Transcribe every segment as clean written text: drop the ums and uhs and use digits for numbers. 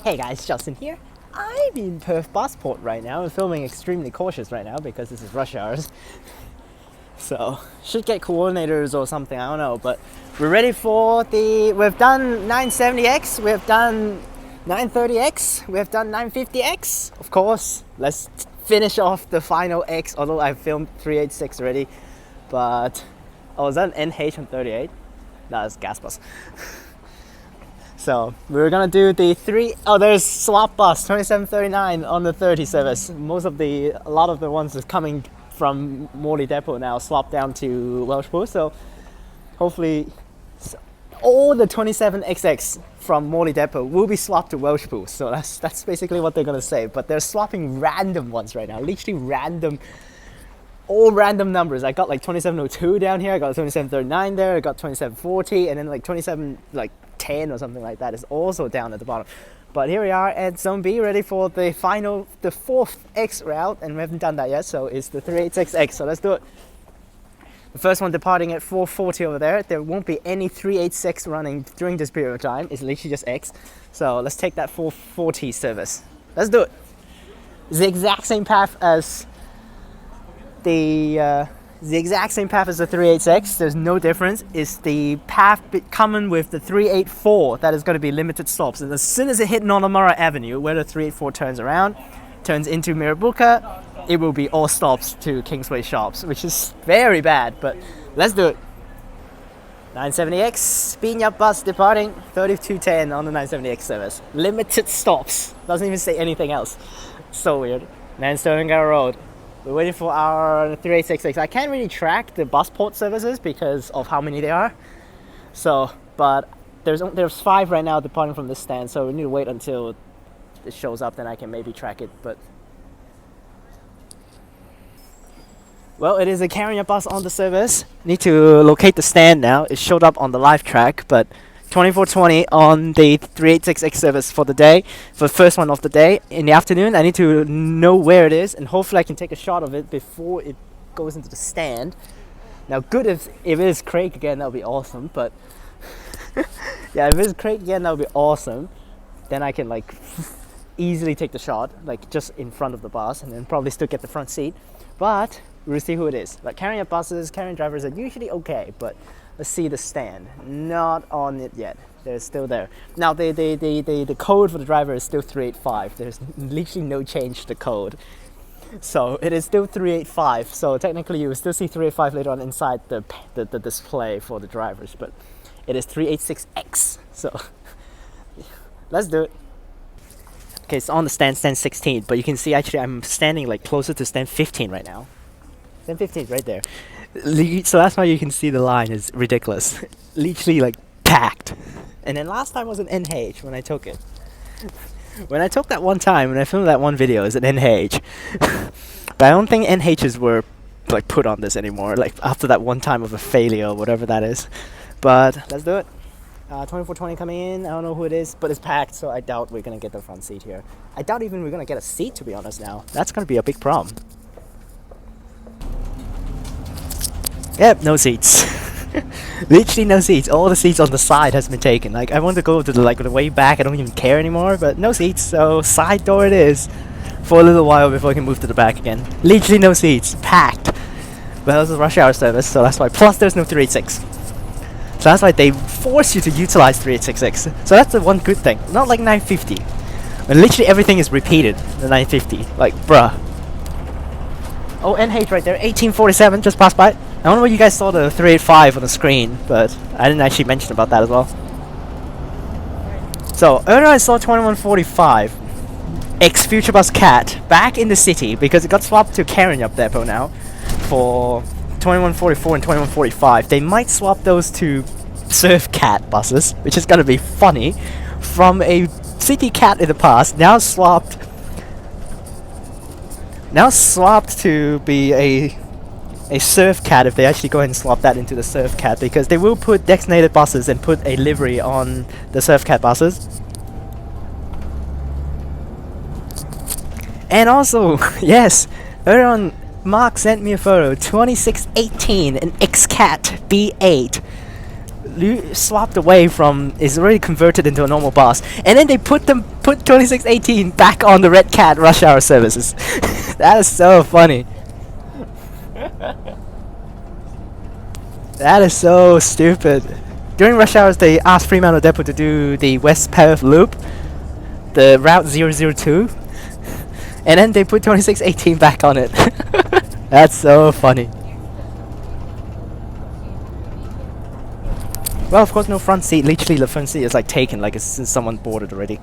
Hey guys, Justin here. I'm in Perth Busport right now. I'm filming extremely cautious right now because this is rush hours. So, should get coordinators or something, I don't know. But we're ready for we've done 970X, we've done 930X, we've done 950X. Of course, let's finish off the final X, although I've filmed 386 already. But, oh, is that an NH on 38? That's gas bus. So we're gonna do the there's swap bus 2739 on the 30 service. A lot of the ones is coming from Madeley Depot now, swap down to Welshpool. So hopefully all the 27XX from Madeley Depot will be swapped to Welshpool. So that's basically what they're gonna say. But they're swapping random ones right now, literally random. All random numbers. I got like 2702 down here, I got 2739 there, I got 2740, and then like 10 or something like that is also down at the bottom. But here we are at Zone B, ready for the fourth X route, and we haven't done that yet, so it's the 386X, so let's do it. The first one departing at 440 over there. There won't be any 386 running during this period of time, it's literally just X. So let's take that 440 service. Let's do it. It's the exact same path as the 386X. There's no difference. It's the path common with the 384 that is going to be limited stops. And as soon as it hit Nollamura Avenue, where the 384 turns around, turns into Mirrabooka, it will be all stops to Kingsway shops, which is very bad, but let's do it. 970X, speeding up bus departing 3210 on the 970X service. Limited stops. Doesn't even say anything else. So weird. Wanneroo Road. We're waiting for our 386X. I can't really track the Busport services because of how many there are. So, but there's 5 right now departing from this stand, so we need to wait until it shows up, then I can maybe track it. But well, it is a carrying a bus on the service. Need to locate the stand now. It showed up on the live track, but 2420 on the 386X service for the day, for the first one of the day. In the afternoon, I need to know where it is, and hopefully I can take a shot of it before it goes into the stand. Now, good if it is Craig again, that would be awesome, but yeah, if it is Craig again, that would be awesome. Then I can like easily take the shot, like just in front of the bus, and then probably still get the front seat. But we'll see who it is. Like carrying buses, carrying drivers are usually okay, but let's see the stand. Not on it yet. They're still there. Now the code for the driver is still 385. There's literally no change to the code. So it is still 385. So technically you will still see 385 later on inside the display for the drivers, but it is 386X. So let's do it. Okay, it's on the stand 16, but you can see actually I'm standing like closer to stand 15 right now. Stand 15 right there. So that's why you can see the line is ridiculous. Literally like packed. And then last time was an NH when I took it. When I took that one time, when I filmed that one video, it was an NH. But I don't think NHs were like put on this anymore, like after that one time of a failure or whatever that is. But let's do it. 2420 coming in, I don't know who it is, but it's packed, so I doubt we're gonna get the front seat here. I doubt even we're gonna get a seat, to be honest now. That's gonna be a big problem. Yep, no seats. Literally no seats. All the seats on the side has been taken. Like I want to go to the way back. I don't even care anymore. But no seats. So side door it is for a little while before I can move to the back again. Literally no seats. Packed. But that was a rush hour service, so that's why. Plus there's no 386. So that's why they force you to utilize 386X. So that's the one good thing. Not like 950. When literally everything is repeated. The 950. Like bruh. Oh, NH right there. 1847 just passed by. I don't know if you guys saw the 385 on the screen, but I didn't actually mention about that as well. So earlier I saw 2145 X Future Bus Cat back in the city because it got swapped to Carrying Depot now for 2144 and 2145. They might swap those to Surf Cat buses, which is gonna be funny. From a city cat in the past, now swapped to be a Surf Cat, if they actually go ahead and swap that into the Surf Cat, because they will put designated buses and put a livery on the Surf Cat buses. And also, yes, earlier on Mark sent me a photo, 2618, an X-Cat B8. swapped away from, is already converted into a normal bus, and then they put 2618 back on the Red Cat rush hour services. That is so funny. That is so stupid. During rush hours, they asked Fremantle Depot to do the West Perth loop, the route 002, and then they put 2618 back on it. That's so funny. Well, of course, no front seat. Literally, the front seat is like taken, like since someone boarded already.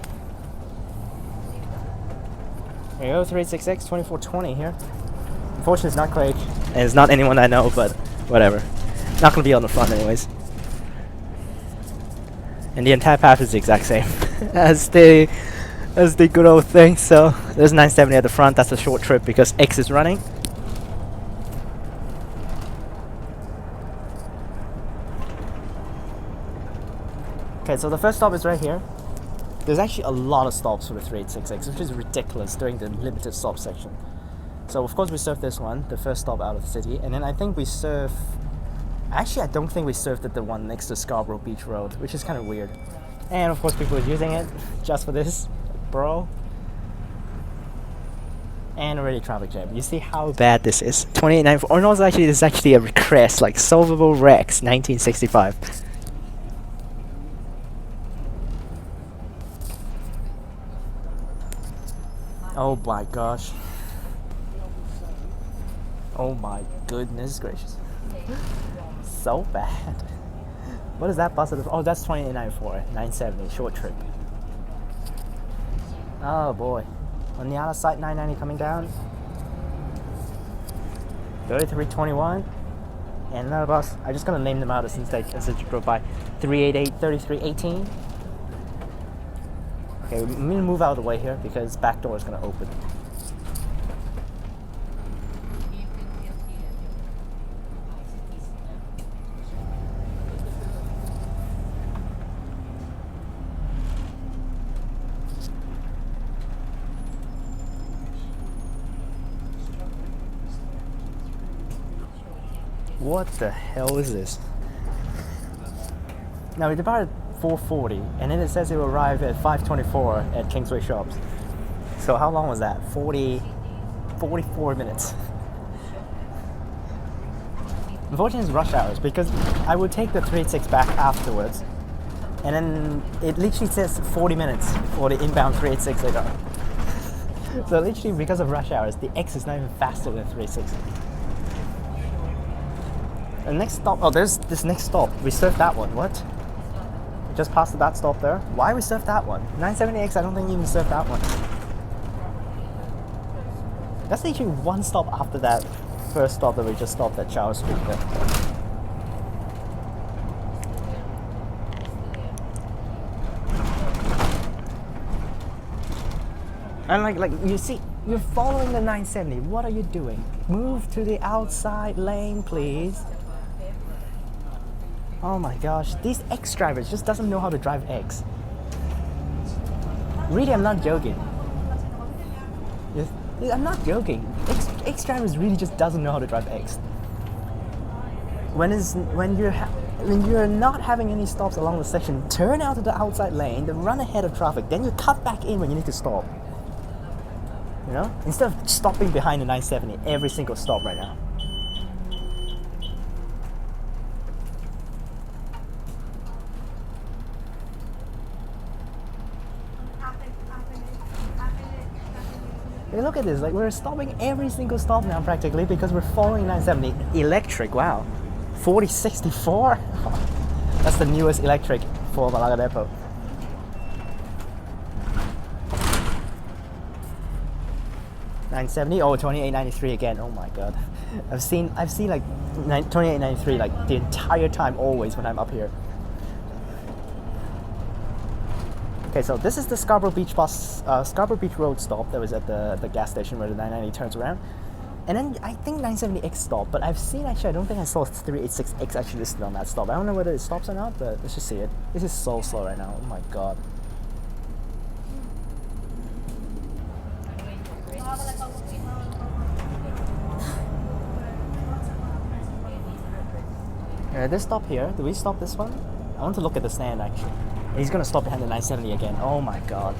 There you go, 366 2420 here. Unfortunately, it's not Craig, and it's not anyone I know, but whatever. Not gonna be on the front anyways. And the entire path is the exact same as the good old thing. So there's 970 at the front. That's a short trip because X is running. Okay, so the first stop is right here. There's actually a lot of stops for the 386X, which is ridiculous during the limited stop section. So of course we serve this one, the first stop out of the city, and then I think we serve... Actually, I don't think we served the one next to Scarborough Beach Road, which is kind of weird. And of course people are using it just for this, bro. And already traffic jam. You see how bad this is. 2894. Or no, it's actually, this is actually a Crest, like solvable Rex, 1965. Oh my gosh. Oh my goodness gracious. So bad. What is that bus? Oh, that's 2894, 970, short trip. Oh boy. On the other side, 990 coming down. 3321. And another bus. I'm just gonna name them out since you drove by. 388, 3318. Okay, I'm gonna move out of the way here because back door is gonna open. What the hell is this? Now we departed 4:40, and then it says it will arrive at 5:24 at Kingsway Shops. So how long was that? 44 minutes. Unfortunately, it's rush hours because I would take the 386 back afterwards, and then it literally says 40 minutes for the inbound 386 later. So literally, because of rush hours, the X is not even faster than 386. The next stop, oh, there's this next stop. We served that one. What? We just passed that stop there. Why we served that one? 970X, I don't think you even served that one. That's literally one stop after that first stop that we just stopped at Charles Street there. And like you see, you're following the 970. What are you doing? Move to the outside lane, please. Oh my gosh, these X drivers just doesn't know how to drive X. Really, I'm not joking. Yes, I'm not joking. X drivers really just doesn't know how to drive X. When you're not having any stops along the section, turn out to the outside lane, then run ahead of traffic, then you cut back in when you need to stop. You know, instead of stopping behind the 970 every single stop right now. Hey, look at this, like we're stopping every single stop now practically because we're following 970 electric. Wow, 4064. That's the newest electric for Balga Depot. $970. Oh, 2893 again. Oh my god, I've seen like 2893 like the entire time, always when I'm up here. Okay, so this is the Scarborough Beach Road stop that was at the gas station where the 990 turns around. And then I think 970X stopped, but I've seen actually, I don't think I saw 386X actually listed on that stop. I don't know whether it stops or not, but let's just see it. This is so slow right now, oh my god. This stop here, do we stop this one? want to look at the stand actually. He's gonna stop behind the 970 again. Oh my god.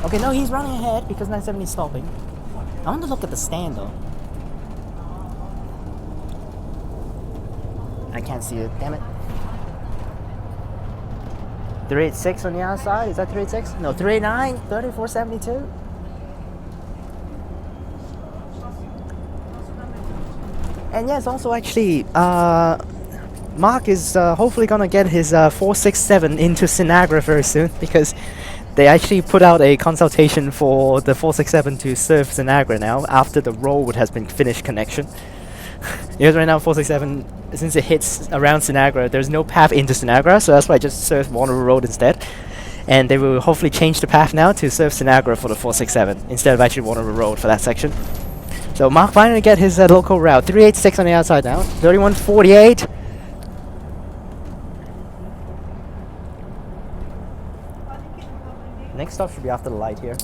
Okay, no, he's running ahead because 970 is stopping. I want to look at the stand though. I can't see it, damn it. 386 on the outside, is that 386? No, 389, 3472. And yes, also actually, Mark is hopefully gonna get his 467 into Sinagra very soon, because they actually put out a consultation for the 467 to serve Sinagra now after the road has been finished connection. Because right now 467, since it hits around Sinagra, there's no path into Sinagra, so that's why I just served Wanneroo Road instead. And they will hopefully change the path now to serve Sinagra for the 467 instead of actually Wanneroo Road for that section. So Mark finally get his local route. 386 on the outside now. 3148. Next stop should be after the light here.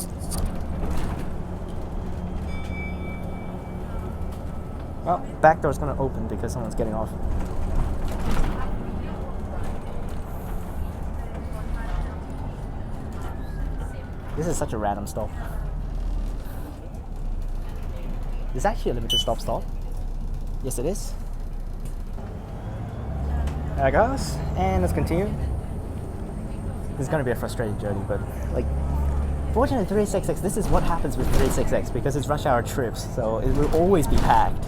Well, back door's gonna open because someone's getting off. This is such a random stop. Is actually a limited stop. Yes, it is. There it goes, and let's continue. This is going to be a frustrating journey, but like, fortunately 386X, this is what happens with 386X because it's rush hour trips, so it will always be packed.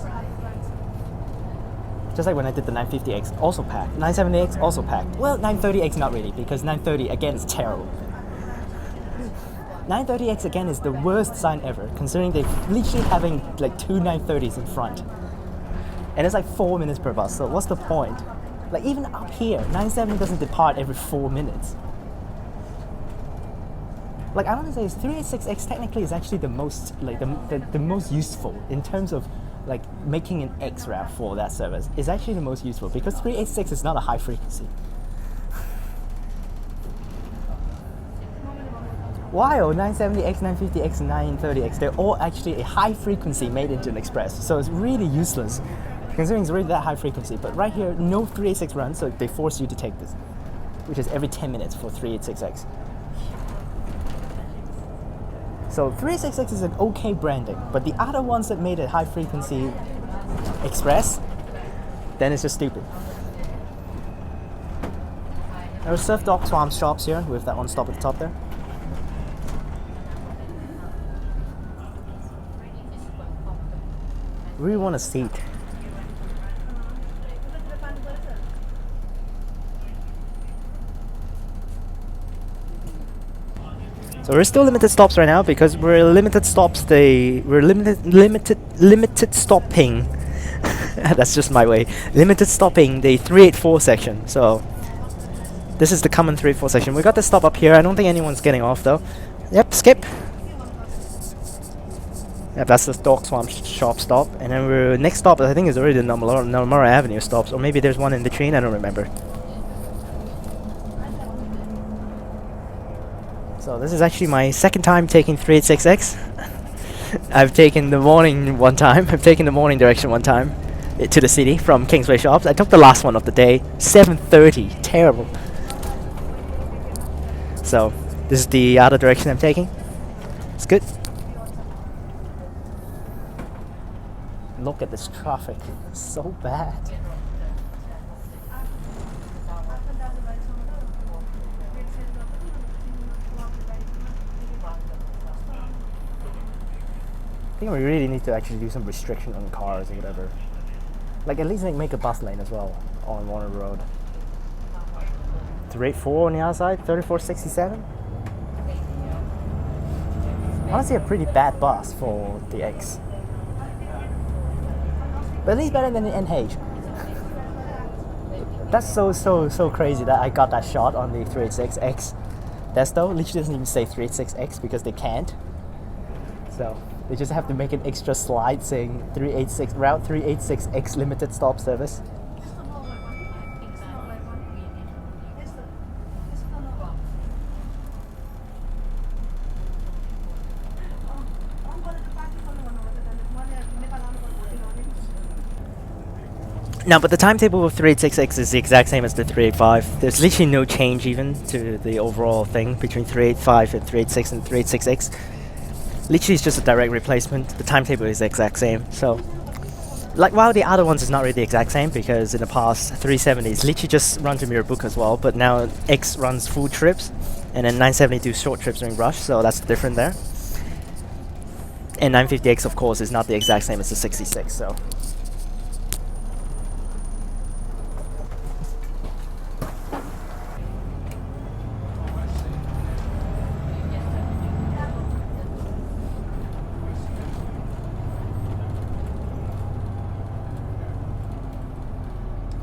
Just like when I did the 950X, also packed. 970X, also packed. Well, 930X not really, because 930 again is terrible. 930X again is the worst sign ever, considering they're literally having like 2 930s in front. And it's like 4 minutes per bus, so what's the point? Like even up here, 970 doesn't depart every 4 minutes. Like I want to say 386X technically is actually the most, like the most useful in terms of like making an X route for that service. Is actually the most useful because 386 is not a high frequency. While 970X, 950X, and 930X, they're all actually a high frequency made into an express. So it's really useless, considering it's already that high frequency. But right here, no 386 runs, so they force you to take this, which is every 10 minutes for 386X. So 386X is an okay branding, but the other ones that made it high frequency express, then it's just stupid. There's Surf Dock Swamp shops here with that one stop at the top there. Really want a seat. So we're still limited stops right now because we're limited stops. We're limited stopping. That's just my way. Limited stopping the 384 section. So this is the common 384 section. We got the stop up here. I don't think anyone's getting off though. Yep, skip. Yeah, that's the Dog Swamp shop stop, and then we're next stop I think is already the Nollamura Avenue stops, or maybe there's one in between, I don't remember. So this is actually my second time taking 386X. I've taken the morning one time, I've taken the morning direction one time to the city from Kingsway Shops. I took the last one of the day, 7:30, terrible. So this is the other direction I'm taking. It's good. Look at this traffic, it's so bad. I think we really need to actually do some restriction on cars or whatever. Like at least make a bus lane as well on Wanneroo Road. 384 on the outside, 3467. Honestly a pretty bad bus for the X. But at least better than the NH. That's so crazy that I got that shot on the 386X. Desto literally doesn't even say 386X because they can't. So they just have to make an extra slide saying 386 Route 386X limited stop service. No, but the timetable of 386X is the exact same as the 385. There's literally no change even to the overall thing between 385 and 386 and 386X. Literally, it's just a direct replacement. The timetable is the exact same. So, like, while the other ones is not really the exact same, because in the past 370s literally just run to Mirrabooka as well, but now X runs full trips, and then 970 do short trips during rush, so that's different there. And 950X, of course, is not the exact same as the 66. So.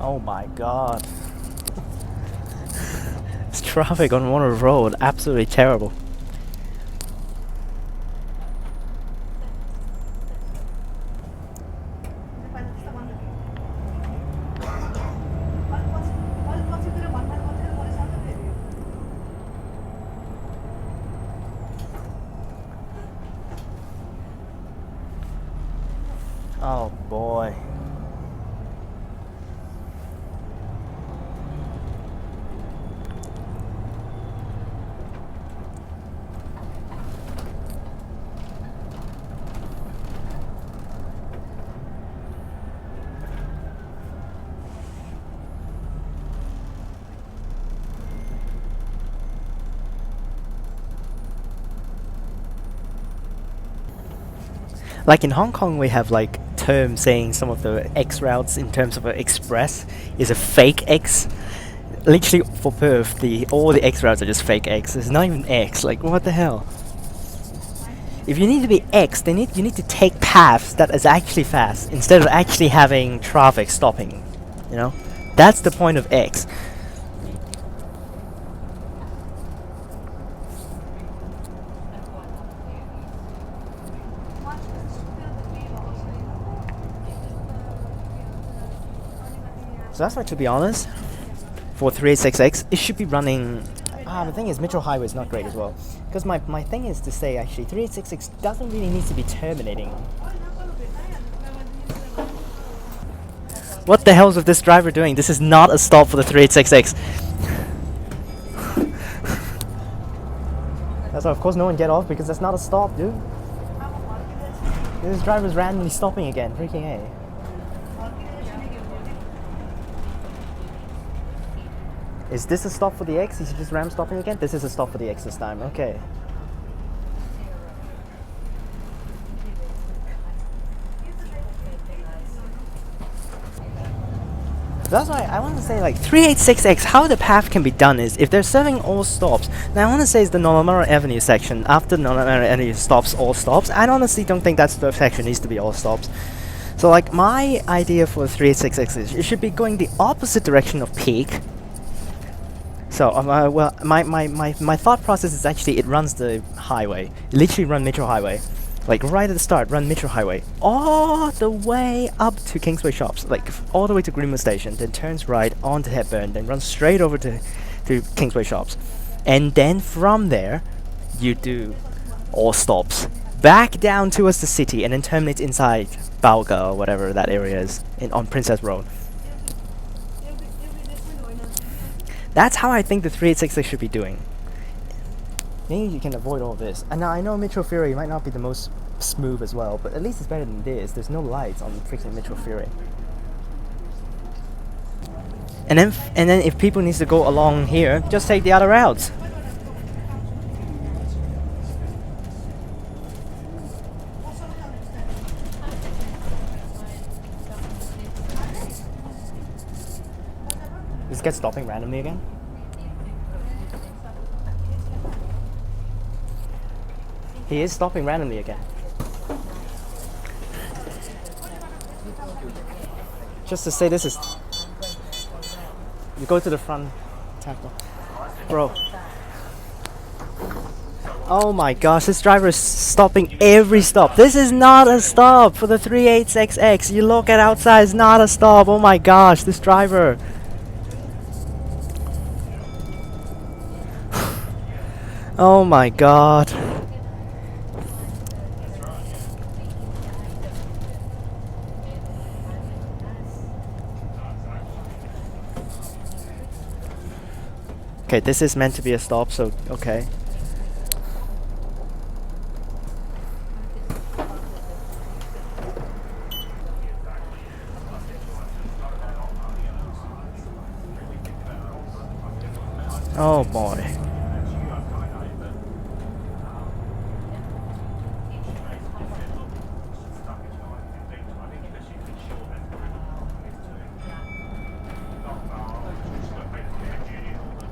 Oh my god. This traffic on Wanneroo Road, absolutely terrible. Oh boy. Like in Hong Kong, we have like terms saying some of the X routes in terms of an express is a fake X. Literally for Perth, all the X routes are just fake X. It's not even X. Like what the hell? If you need to be X, you need to take paths that is actually fast instead of actually having traffic stopping. You know, that's the point of X. So that's why, to be honest, for 386X, it should be running. The thing is, Metro Highway is not great as well. Because my thing is to say, actually, 386X doesn't really need to be terminating. What the hell is with this driver doing? This is not a stop for the 386X. That's why, of course, no one get off, because that's not a stop, dude. This driver's randomly stopping again. Freaking A. Is this a stop for the X? Is he just ram stopping again? This is a stop for the X this time. Okay. That's why I want to say, like, 386X, how the path can be done is, if they're serving all stops, now I want to say it's the Nollamura Avenue section, after Nollamura Avenue stops all stops, I honestly don't think that's the section needs to be all stops. So, like, my idea for 386X is, it should be going the opposite direction of peak. So, well, my thought process is actually it runs the highway. It literally run Metro Highway. Like, right at the start, run Metro Highway. All the way up to Kingsway Shops. Like, all the way to Greenwood Station. Then turns right onto Hepburn. Then runs straight over to Kingsway Shops. And then from there, you do all stops. Back down towards the city and then terminates inside Balga or whatever that area is on Princess Road. That's how I think the 386 should be doing. Maybe you can avoid all this. And now I know Metro Ferry might not be the most smooth as well, but at least it's better than this. There's no lights on freaking Metro Ferry. And then if people need to go along here, just take the other routes. Just get stopping randomly again. He is stopping randomly again. Just to say this is... You go to the front tackle. Bro. Oh my gosh, this driver is stopping every stop. This is not a stop for the 38XX. You look at outside, it's not a stop. Oh my gosh, this driver. Oh my god. Okay, this is meant to be a stop, so okay. Oh boy.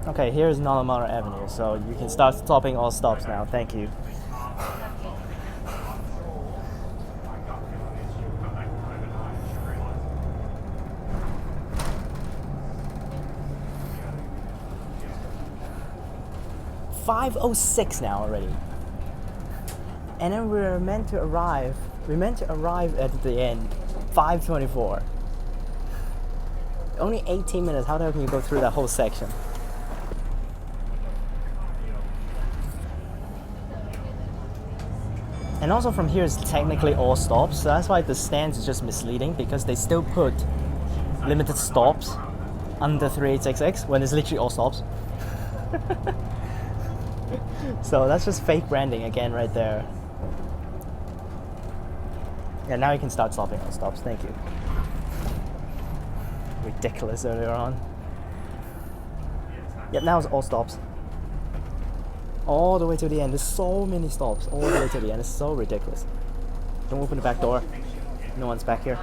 Okay, here's Nollamura Avenue, so you can start stopping all stops now. Thank you. $5:06 now already. And then we're meant to arrive at the end 5:24. Only 18 minutes. How the hell can you go through that whole section? And also from here is technically all stops, so that's why the stands is just misleading, because they still put limited stops under 3866 when it's literally all stops. So that's just fake branding again right there. Yeah, now you can start stopping all stops, thank you. Ridiculous earlier on. Yep, now it's all stops. All the way to the end. There's so many stops all the way to the end. It's so ridiculous. Don't open the back door. No one's back here.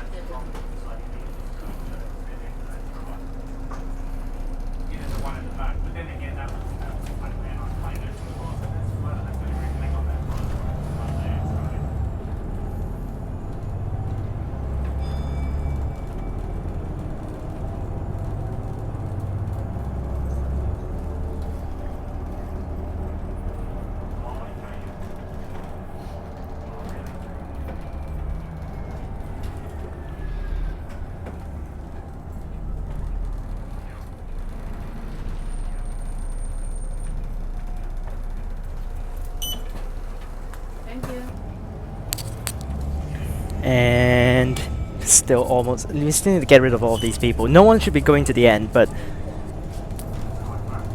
And still almost, we still need to get rid of all of these people. No one should be going to the end, but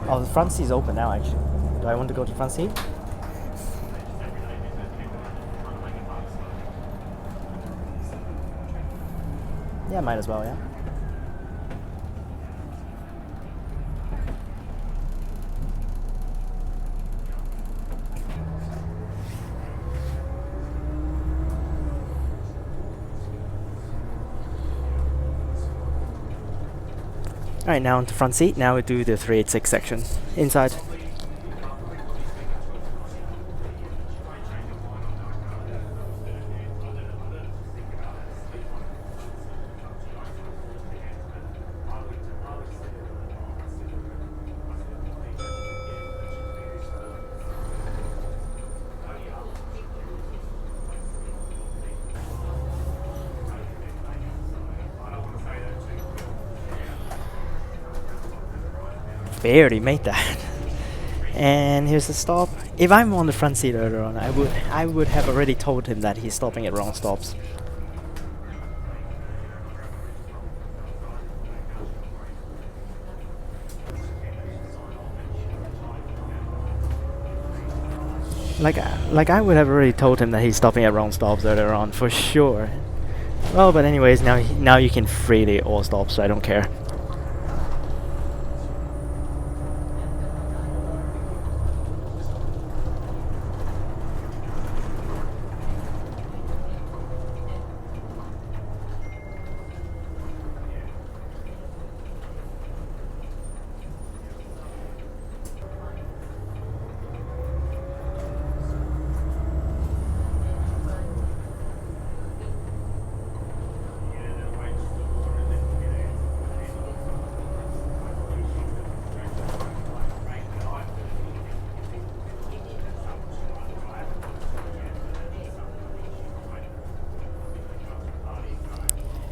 oh, the front seat is open now actually. Do I want to go to the front seat? Yeah, might as well, yeah. Alright, now on the front seat. Now we do the 386 section. Inside. Barely made that. And here's the stop. If I'm on the front seat earlier on, I would have already told him that he's stopping at wrong stops. Like I would have already told him that he's stopping at wrong stops earlier on for sure. Well, but anyways, now you can freely all stop, so I don't care.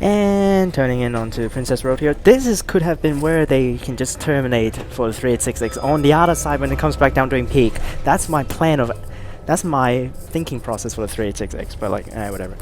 And turning in onto Princess Road here. This could have been where they can just terminate for the 3866 on the other side when it comes back down during peak. That's my plan of, that's my thinking process for the 3866, but like, whatever.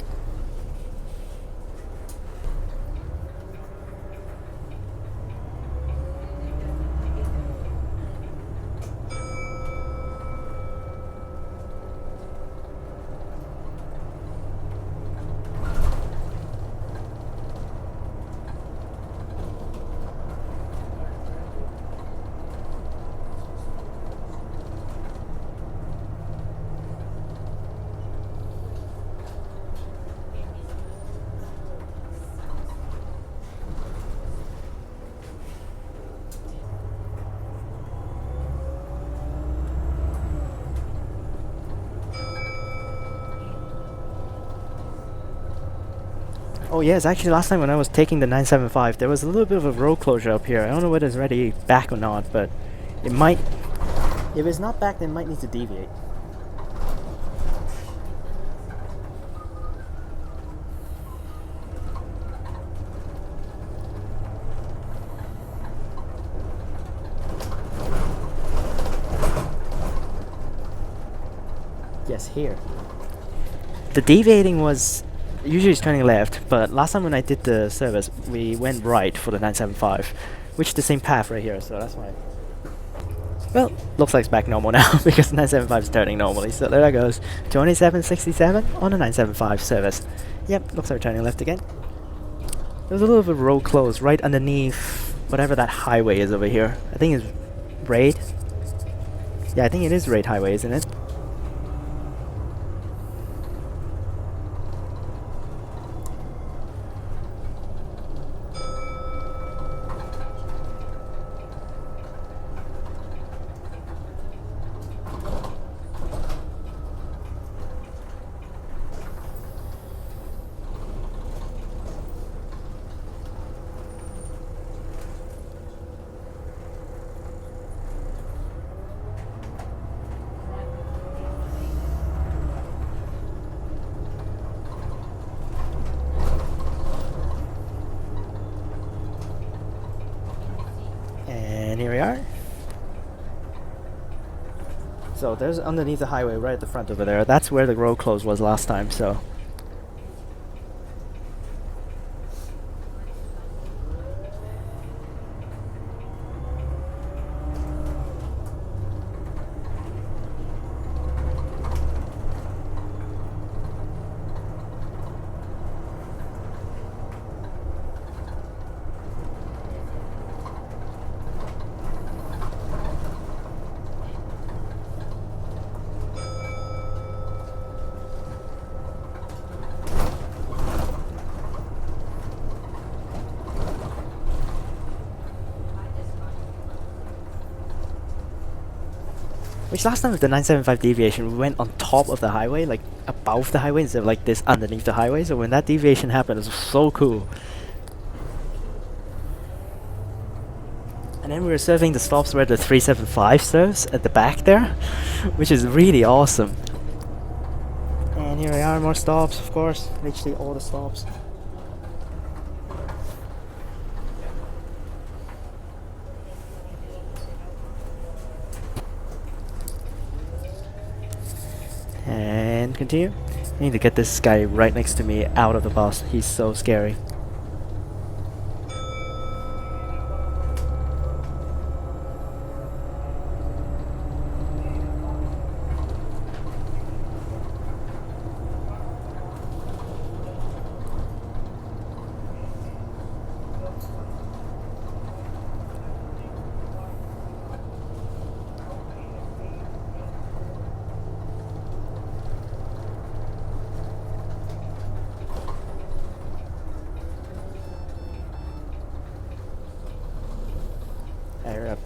Oh yes, actually last time when I was taking the 975, there was a little bit of a road closure up here. I don't know whether it's already back or not, but it might. If it's not back, then it might need to deviate. Yes, here. The deviating was usually it's turning left, but last time when I did the service, we went right for the 975, which is the same path right here, so that's why. Well, looks like it's back normal now because 975 is turning normally, so there it goes. 2767 on the 975 service. Yep, looks like we're turning left again. There's a little bit of a road closed right underneath whatever that highway is over here. I think it's Raid. Yeah, I think it is Raid Highway, isn't it? And here we are. So there's underneath the highway right at the front over there. That's where the road closed was last time, so. Which last time with the 975 deviation, we went on top of the highway, like above the highway instead of like this underneath the highway. So when that deviation happened, it was so cool. And then we were serving the stops where the 375 serves at the back there, which is really awesome. And here we are, more stops, of course, literally all the stops. And continue. I need to get this guy right next to me out of the bus. He's so scary.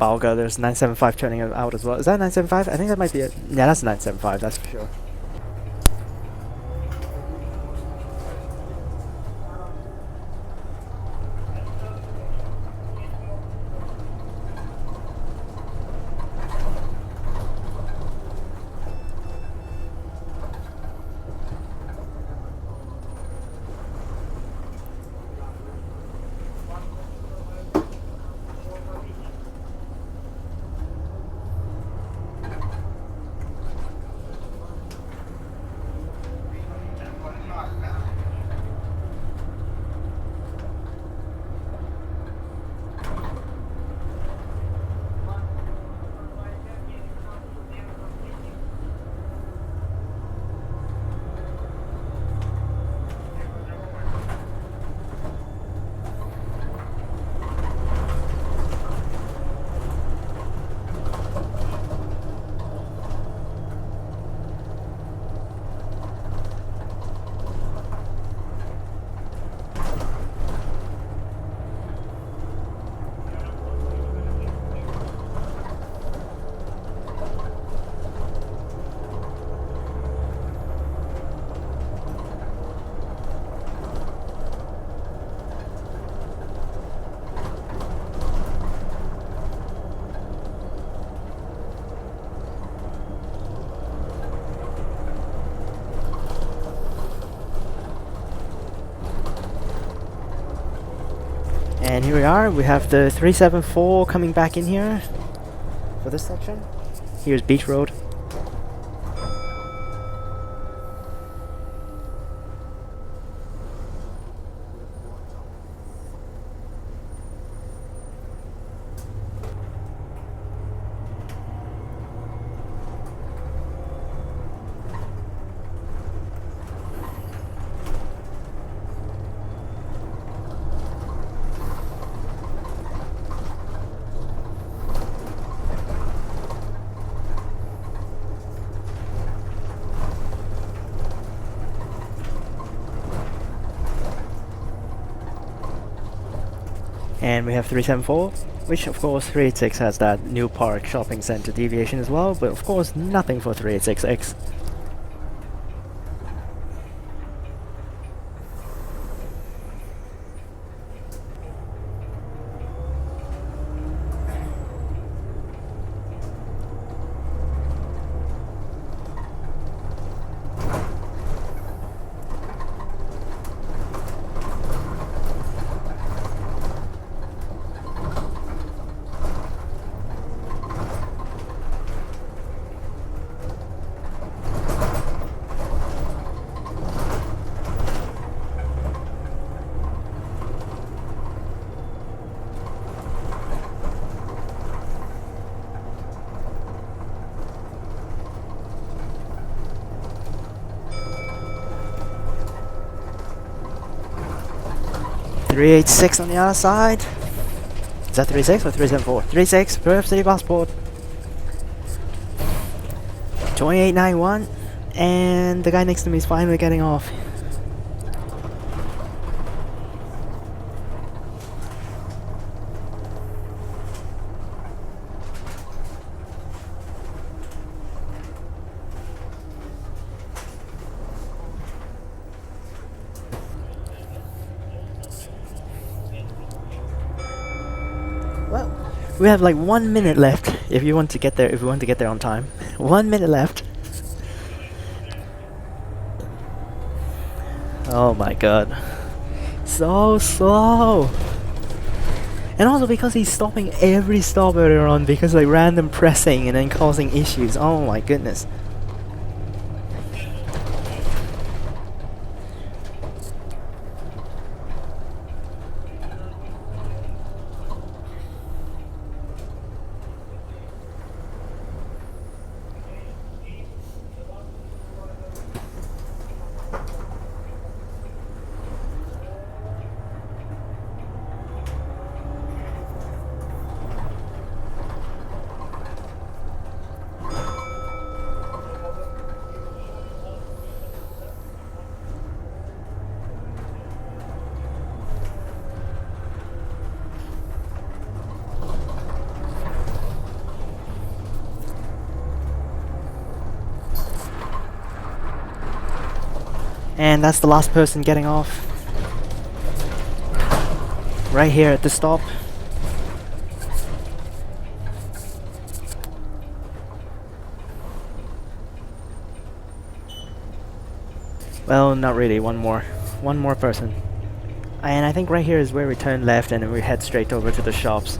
Balga, there's 975 turning out as well. Is that 975? I think that might be it. Yeah, that's 975, that's for sure. And here we are, we have the 374 coming back in here for this section. Here's Beach Road. And we have 374, which of course 386 has that new park shopping centre deviation as well, but of course nothing for 386X. .386 on the other side. Is that 36 or 374? 36, Perth City Busport. 2891, and the guy next to me is finally getting off. Well, we have like 1 minute left if you want to get there. If we want to get there on time, 1 minute left. Oh my god, so slow. And also because he's stopping every stop earlier on because like random pressing and then causing issues. Oh my goodness. And that's the last person getting off. Right here at the stop. Well, not really, one more person. And I think right here is where we turn left and then we head straight over to the shops.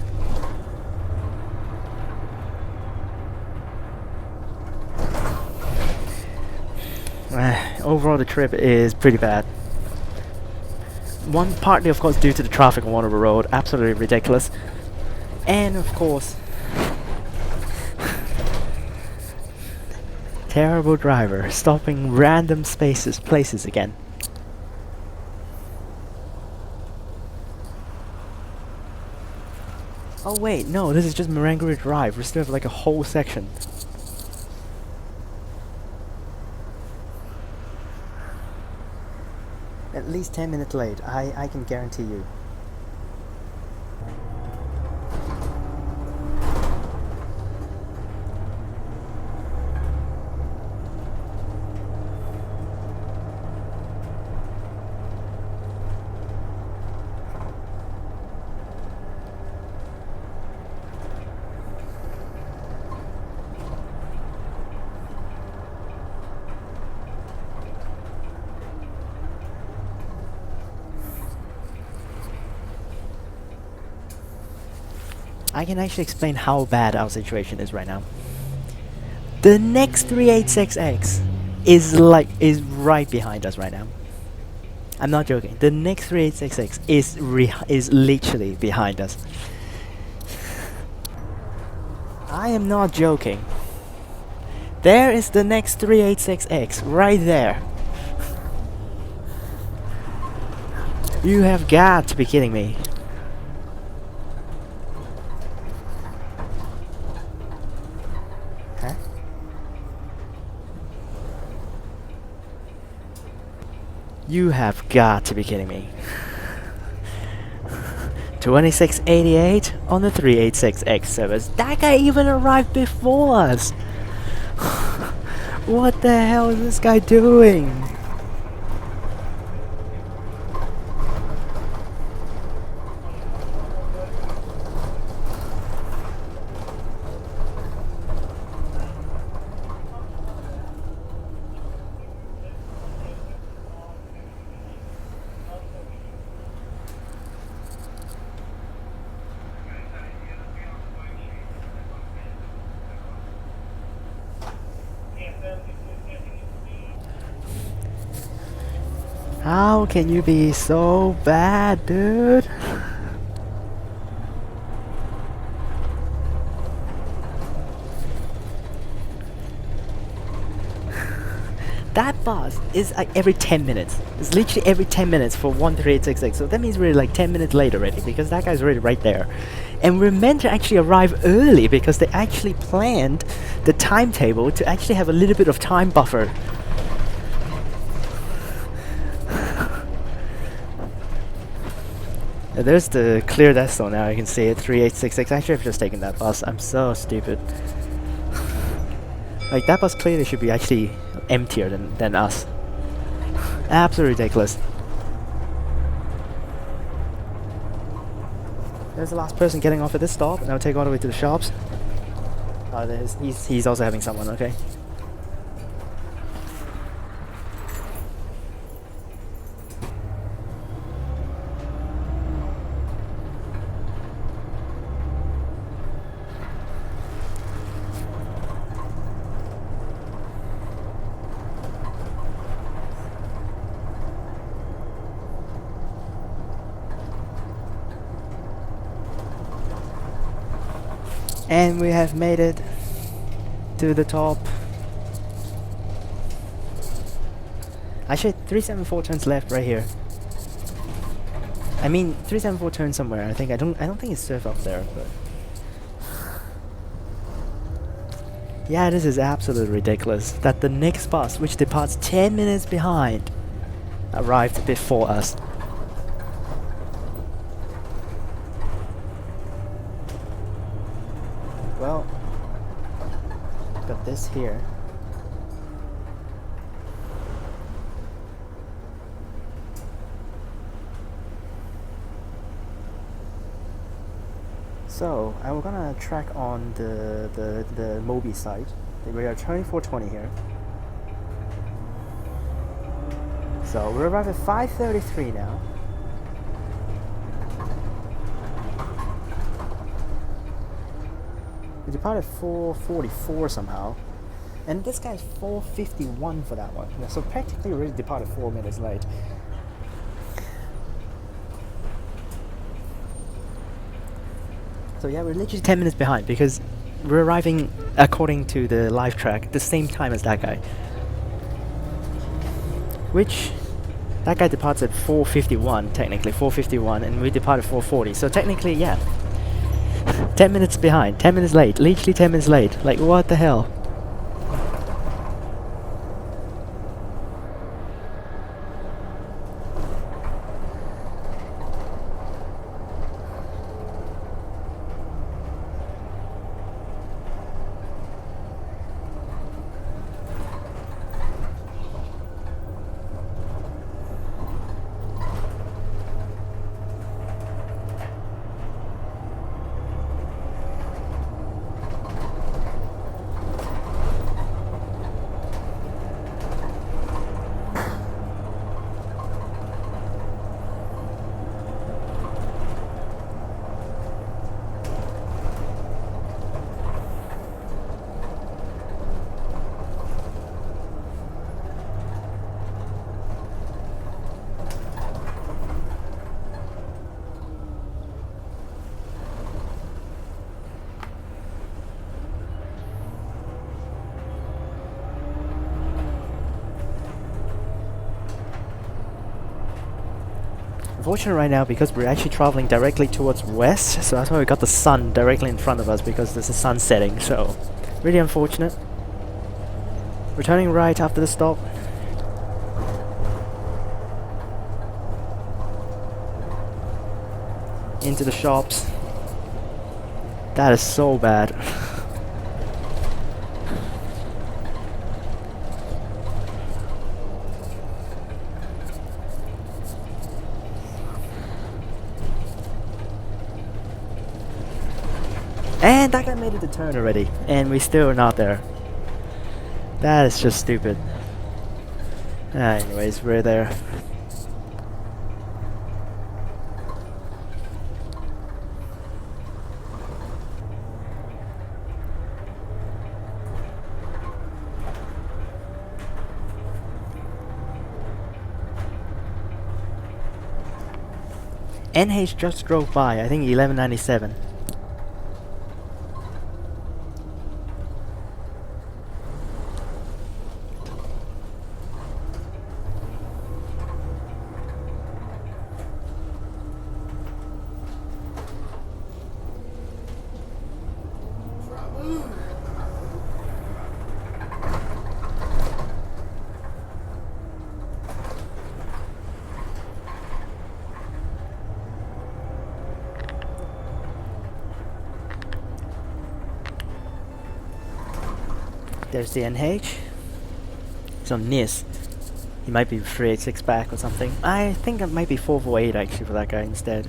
Overall the trip is pretty bad. One partly of course due to the traffic on Wanneroo Road, absolutely ridiculous. And of course terrible driver stopping random places again. Oh wait, no, this is just Marangaroo Drive. We still have like a whole section. At least 10 minutes late, I can guarantee you. I can actually explain how bad our situation is right now. The next 386X is right behind us right now. I'm not joking. The next 386X is literally behind us. I am not joking. There is the next 386X right there. You have got to be kidding me. Huh? You have got to be kidding me. 2688 on the 386X service. That guy even arrived before us. What the hell is this guy doing? How can you be so bad, dude? That bus is like every 10 minutes. It's literally every 10 minutes for 13866. So that means we're like 10 minutes late already because that guy's already right there. And we're meant to actually arrive early because they actually planned the timetable to actually have a little bit of time buffer. There's the clear death zone now, you can see it, 3866. Actually, I've just taken that bus. I'm so stupid. Like, that bus clearly should be actually emptier than us. Absolutely ridiculous. There's the last person getting off at this stop, and I'll take all the way to the shops. He's also having someone, okay. And we have made it to the top. Actually, 374 turns left right here. I mean, 374 turns somewhere. I don't think it's surf up there, but yeah, this is absolutely ridiculous that the next bus, which departs 10 minutes behind, arrived before us. Well, got this here. So, I'm gonna track on the Moby site. We are 2420 here. So, we're arrived at 5:33 now. We departed 4:44 somehow. And this guy's 4:51 for that one. So practically we already departed 4 minutes late. So yeah, we're literally 10 minutes behind because we're arriving, according to the live track, the same time as that guy. Which, that guy departs at 4:51, technically, 4:51, and we departed 4:40. So technically, yeah. 10 minutes behind, 10 minutes late, literally 10 minutes late. Like, what the hell? Unfortunate right now because we're actually traveling directly towards west, so that's why we got the sun directly in front of us because there's a sun setting, so really unfortunate. We're turning right after the stop. Into the shops. That is so bad. And that guy made it to turn already, and we still are not there. That is just stupid. Anyways, we're there. NH just drove by, I think 1197. There's the NH. It's on NIS. He might be 386 back or something. I think it might be 448 actually for that guy instead.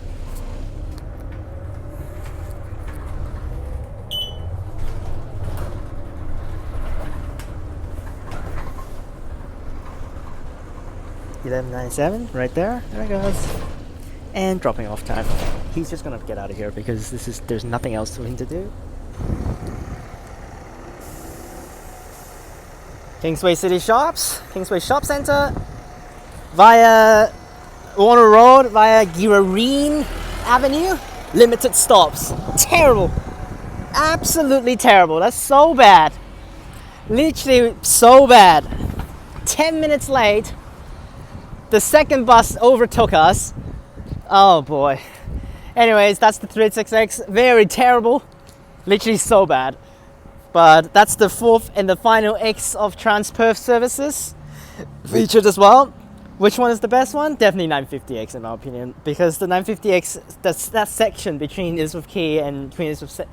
$11.97 right there. There it goes. And dropping off time. He's just gonna get out of here because there's nothing else for him to do. Kingsway City Shops, Kingsway Shop Centre, via Wanneroo Road, via Girrawheen Avenue, limited stops. Terrible. Absolutely terrible. That's so bad. Literally so bad. 10 minutes late. The second bus overtook us. Oh boy. Anyways, that's the 386X. Very terrible. Literally so bad. But that's the fourth and the final X of Transperth services featured as well. Which one is the best one? Definitely 950X in my opinion, because the 950X, that section between Elizabeth Quay and between Elizabeth,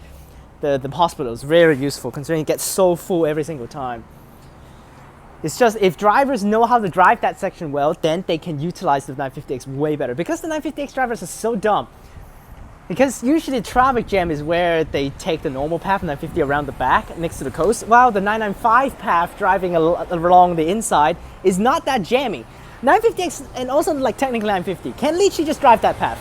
the hospital is very useful considering it gets so full every single time. It's just if drivers know how to drive that section well, then they can utilize the 950X way better. Because the 950X drivers are so dumb. Because usually traffic jam is where they take the normal path, 950 around the back next to the coast, while the 995 path driving along the inside is not that jammy. 950X and also like technically 950 can literally just drive that path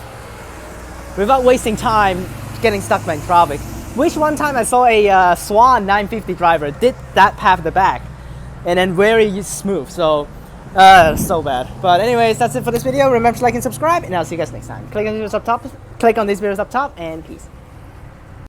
without wasting time getting stuck by traffic. Which one time I saw a Swan 950 driver did that path at the back and then very smooth, so so bad. But anyways, that's it for this video. Remember to like and subscribe, and I'll see you guys next time. Click on these videos up top, and peace.